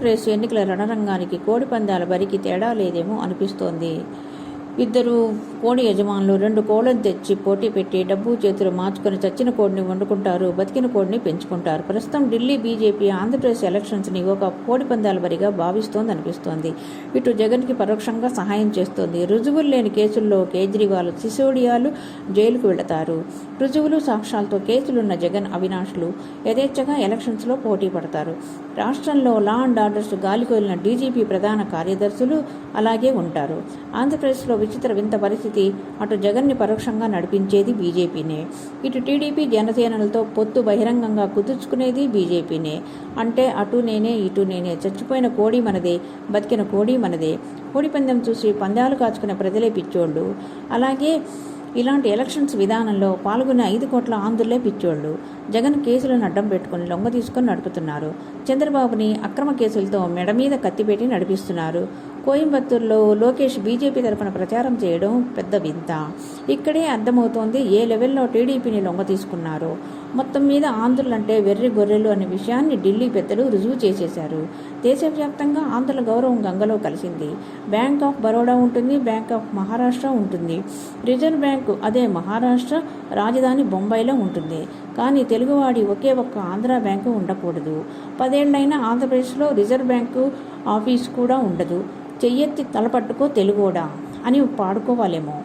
ఆంధ్రప్రదేశ్ ఎన్నికల రణరంగానికి కోడి పందాల బరికి తేడా లేదేమో అనిపిస్తోంది. ఇద్దరు కోడి యజమానులు 2 కోళ్లను తెచ్చి పోటీ పెట్టి డబ్బు చేతులు మార్చుకొని చచ్చిన కోడిని వండుకుంటారు, బతికిన కోడిని పెంచుకుంటారు. ప్రస్తుతం ఢిల్లీ బీజేపీ ఆంధ్రప్రదేశ్ ఎలక్షన్స్ని ఒక కోడి పందాల బరిగా భావిస్తోందనిపిస్తోంది. ఇటు జగన్కి పరోక్షంగా సహాయం చేస్తోంది. రుజువులు లేని కేసుల్లో కేజ్రీవాల్, సిసోడియాలు జైలుకు వెళతారు. రుజువులు సాక్ష్యాలతో కేసులున్న జగన్, అవినాష్లు యథేచ్ఛగా ఎలక్షన్స్లో పోటీ పడతారు. రాష్ట్రంలో లా అండ్ ఆర్డర్స్ గాలికొలిన డీజీపీ ప్రధాన కార్యదర్శులు అలాగే ఉంటారు. ఆంధ్రప్రదేశ్లో విచిత్ర వింత పరిస్థితి, అటు జగన్ని పరోక్షంగా నడిపించేది బీజేపీనే, ఇటు టీడీపీ జనసేనలతో పొత్తు బహిరంగంగా కుదుర్చుకునేది బీజేపీనే. అంటే అటు నేనే ఇటు నేనే, చచ్చిపోయిన కోడి మనదే, బతికిన కోడి మనదే. కోడి పందెం చూసి పందాలు కాచుకునే ప్రజలే పిచ్చోళ్ళు. అలాగే ఇలాంటి ఎలక్షన్స్ విధానంలో పాల్గొన్న 5 కోట్ల ఆంధ్రులే పిచ్చోళ్ళు. జగన్ కేసులను అడ్డం పెట్టుకుని లొంగ తీసుకొని నడుపుతున్నారు. చంద్రబాబుని అక్రమ కేసులతో మెడ మీద కత్తిపెట్టి నడిపిస్తున్నారు. కోయంబత్తూరులో లోకేష్ బీజేపీ తరఫున ప్రచారం చేయడం పెద్ద వింత. ఇక్కడే అర్థమవుతోంది ఏ లెవెల్లో టీడీపీని లొంగ తీసుకున్నారు. మొత్తం మీద ఆంధ్రులంటే వెర్రి గొర్రెలు అనే విషయాన్ని ఢిల్లీ పెద్దలు రుజువు చేసేశారు. దేశవ్యాప్తంగా ఆంధ్రుల గౌరవం గంగలో కలిసింది. బ్యాంక్ ఆఫ్ బరోడా ఉంటుంది, బ్యాంక్ ఆఫ్ మహారాష్ట్ర ఉంటుంది. రిజర్వ్ బ్యాంకు అదే మహారాష్ట్ర రాజధాని బొంబాయిలో ఉంటుంది. కానీ తెలుగువాడి ఒకే ఒక్క ఆంధ్ర బ్యాంకు ఉండకూడదు. 10 ఏళ్లైనా ఆంధ్రప్రదేశ్లో రిజర్వ్ బ్యాంకు ఆఫీస్ కూడా ఉండదు. చెయ్యెత్తి తలపట్టుకో తెలుగోడా అని పాడుకోవాలేమో.